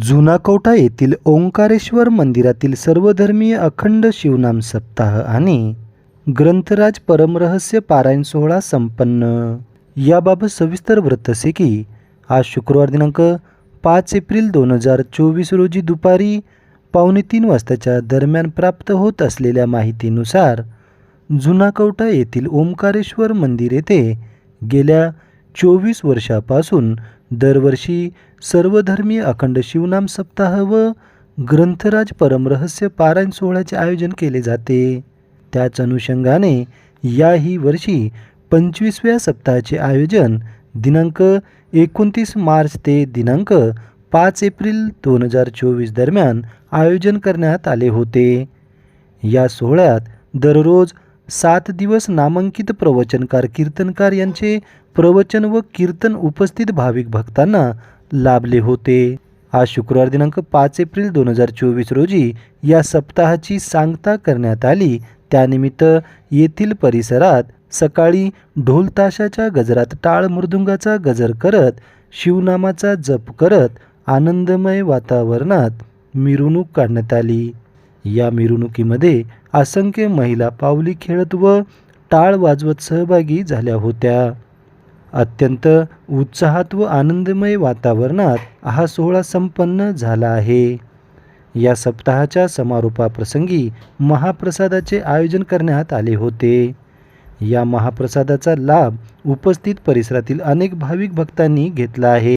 जुनाकवठा येथील ओंकारेश्वर मंदिरातील सर्वधर्मीय अखंड शिवनाम सप्ताह आणि ग्रंथराज परमरहस्य पारायण सोहळा संपन्न। याबाबत सविस्तर वृत्त असे की आज शुक्रवार दिनांक 5 एप्रिल 2024 रोजी दुपारी 2:45 वाजताच्या दरम्यान प्राप्त होत असलेल्या माहितीनुसार जुनाकवठा येथील ओंकारेश्वर मंदिर येथे गेल्या 24 वर्षापासून दरवर्षी सर्वधर्मीय अखंड शिवनाम सप्ताह व ग्रंथराज परमरहस्य पारायण सोहळ्याचे आयोजन केले जाते। त्याच अनुषंगाने याही वर्षी 25व्या सप्ताहाचे आयोजन दिनांक 29 मार्च ते दिनांक 5 एप्रिल 2024 दरम्यान आयोजन करण्यात आले होते। या सोहळ्यात दररोज 7 दिवस नामांकित प्रवचनकार कीर्तनकार यांचे प्रवचन व कीर्तन उपस्थित भाविक भक्तांना लाभले होते। आज शुक्रवार दिनांक 5 एप्रिल 2024 रोजी या सप्ताहाची सांगता करण्यात आली। त्यानिमित्त येथील परिसरात सकाळी ढोल ताशाच्या गजरात टाळ मृदुंगाचा गजर करत शिवनामाचा जप करत आनंदमय वातावरणात मिरवणूक काढण्यात आली। या मिरवणुकीमध्ये असंख्य महिला पावली खेळत व टाळ वाजवत सहभागी झाल्या होत्या। अत्यंत उत्साहात व आनंदमय वातावरणात हा सोहळा संपन्न झाला आहे। या सप्ताहाच्या समारोपाप्रसंगी महाप्रसादाचे आयोजन करण्यात आले होते। या महाप्रसादाचा लाभ उपस्थित परिसरातील अनेक भाविक भक्तांनी घेतला आहे।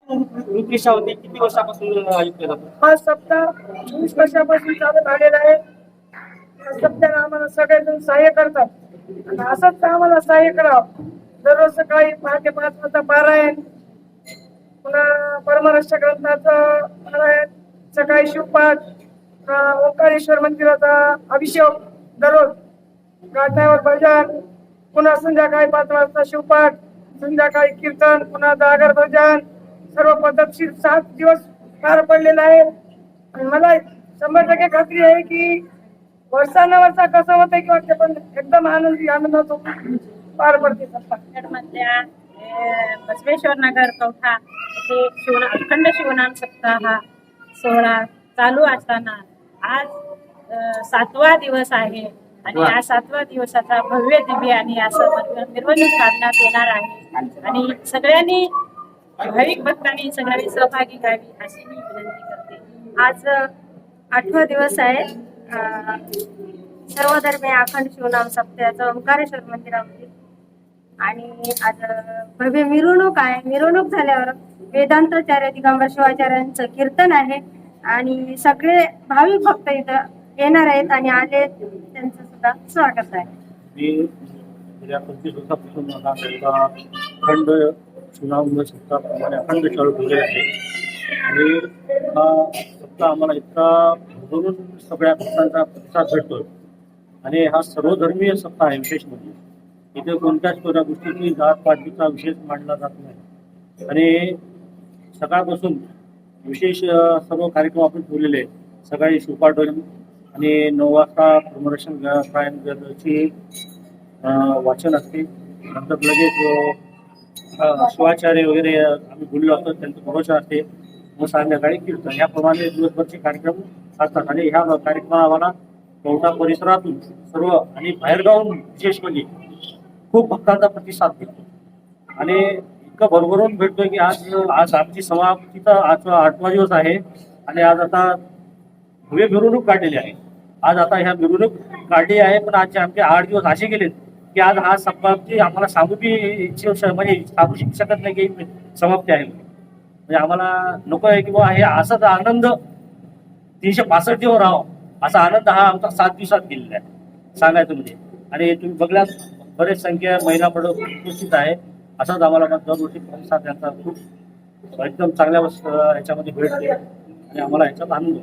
किती वर्षापासून आयोजित केला? हा सप्ताह 20 वर्षापासून चालत आलेला आहे। या सप्ताहाला आम्हाला सगळेजण सहाय्य करतात आणि असंच आम्हाला सहाय्य करावं। दररोज सकाळी पहाटे 5 वाजता पारायण, पुन्हा परमरहस्य ग्रंथाचं पारायण, सकाळी शिवपाठ, ओंकारेश्वर मंदिराचा अभिषेक दररोज, गाठावर भजन, पुन्हा संध्याकाळी 5 वाजता शिवपाठ, संध्याकाळी कीर्तन, पुन्हा जागर भजन, सर्व पद्धतशीर 7 दिवस पार पडलेला आहे। आणि मला 100% खात्री आहे की वर्षानुवर्ष कसं होतं की वाटते, पण एकदम आनंदात पार पडते सप्ताह। मधल्या बसवेश्वर नगर कवठा येथे अखंड शिवनाम सप्ताह सोहळा चालू असताना आज 7वा दिवस आहे आणि या 7व्या दिवसाचा भव्य दिव्य आणि असं मिरवणूक काढण्यात येणार आहे आणि सगळ्यांनी भाविक भक्तांनी सगळ्यांनी सहभागी घ्यावी अशी मी विनंती करते। आज 8वा दिवस आहे सर्वधर्मीय अखंड शिवनाम सप्ताहाचं ओंकारेश्वर मंदिरामध्ये आणि आज भव्य मिरवणूक आहे। मिरवणूक झाल्यावर वेदांताचार्य दिगंबर शिवाचार्यांचं कीर्तन आहे आणि सगळे भाविक भक्त इथं येणार आहेत आणि आले त्यांचं सुद्धा स्वागत आहे। गेल्या 25 वर्षापासून अखंड शिवनाम सप्ताहाप्रमाणे अखंड चालू ठेवले आहे आणि हा सप्ताह आम्हाला इतका भरभरून सगळ्या भक्तांचा प्रतिसाद भेटतोय आणि हा सर्वधर्मीय सप्ताह आहे। विशेष म्हणजे इथे कोणत्याच गोष्टीची जातपातीचा विशेष मांडला जात नाही आणि सकाळपासून विशेष सर्व कार्यक्रम आपण ठेवलेले आहेत। सकाळी शिवपाठ आणि 9 वाजता परमरहस्य वाचन असते, नंतर लगेच शिवाचार्य वगैरे आम्ही बोललो असतो त्यांचं प्रवचन असते, मग संध्याकाळी कीर्तन, याप्रमाणे दिवसभरचे कार्यक्रम असतात आणि ह्या कार्यक्रमाला आम्हाला कवठा परिसरातून सर्व आणि बाहेरगावून विशेष म्हणजे खूप भक्तांचा प्रतिसाद भेटतो आणि इतकं भरभरून भेटतोय की आज आमची समाप्तीचा आज 8वा दिवस आहे आणि आज आता भव्य मिरवणूक काढलेली आहे। आज आता ह्या मिरवणूक काढली आहे, पण आजचे आमचे 8 दिवस असे गेलेत की आज हा समाप्ती आम्हाला सांगू म्हणजे सांगू शकत नाही की समाप्ती आहे। म्हणजे आम्हाला नको आहे की बुवा हे असाच आनंद 365 दिवस राहावं, असा आनंद हा आमचा 7 दिवसात गेलेला आहे सांगायचं म्हणजे। आणि तुम्ही बघल्यात बरेच संख्या महिला मंडळ उपस्थित आहे। असाच आम्हाला दरवर्षी प्रतिसाद त्यांचा खूप एकदम चांगल्या ह्याच्यामध्ये भेटते आणि आम्हाला ह्याच्यात आनंद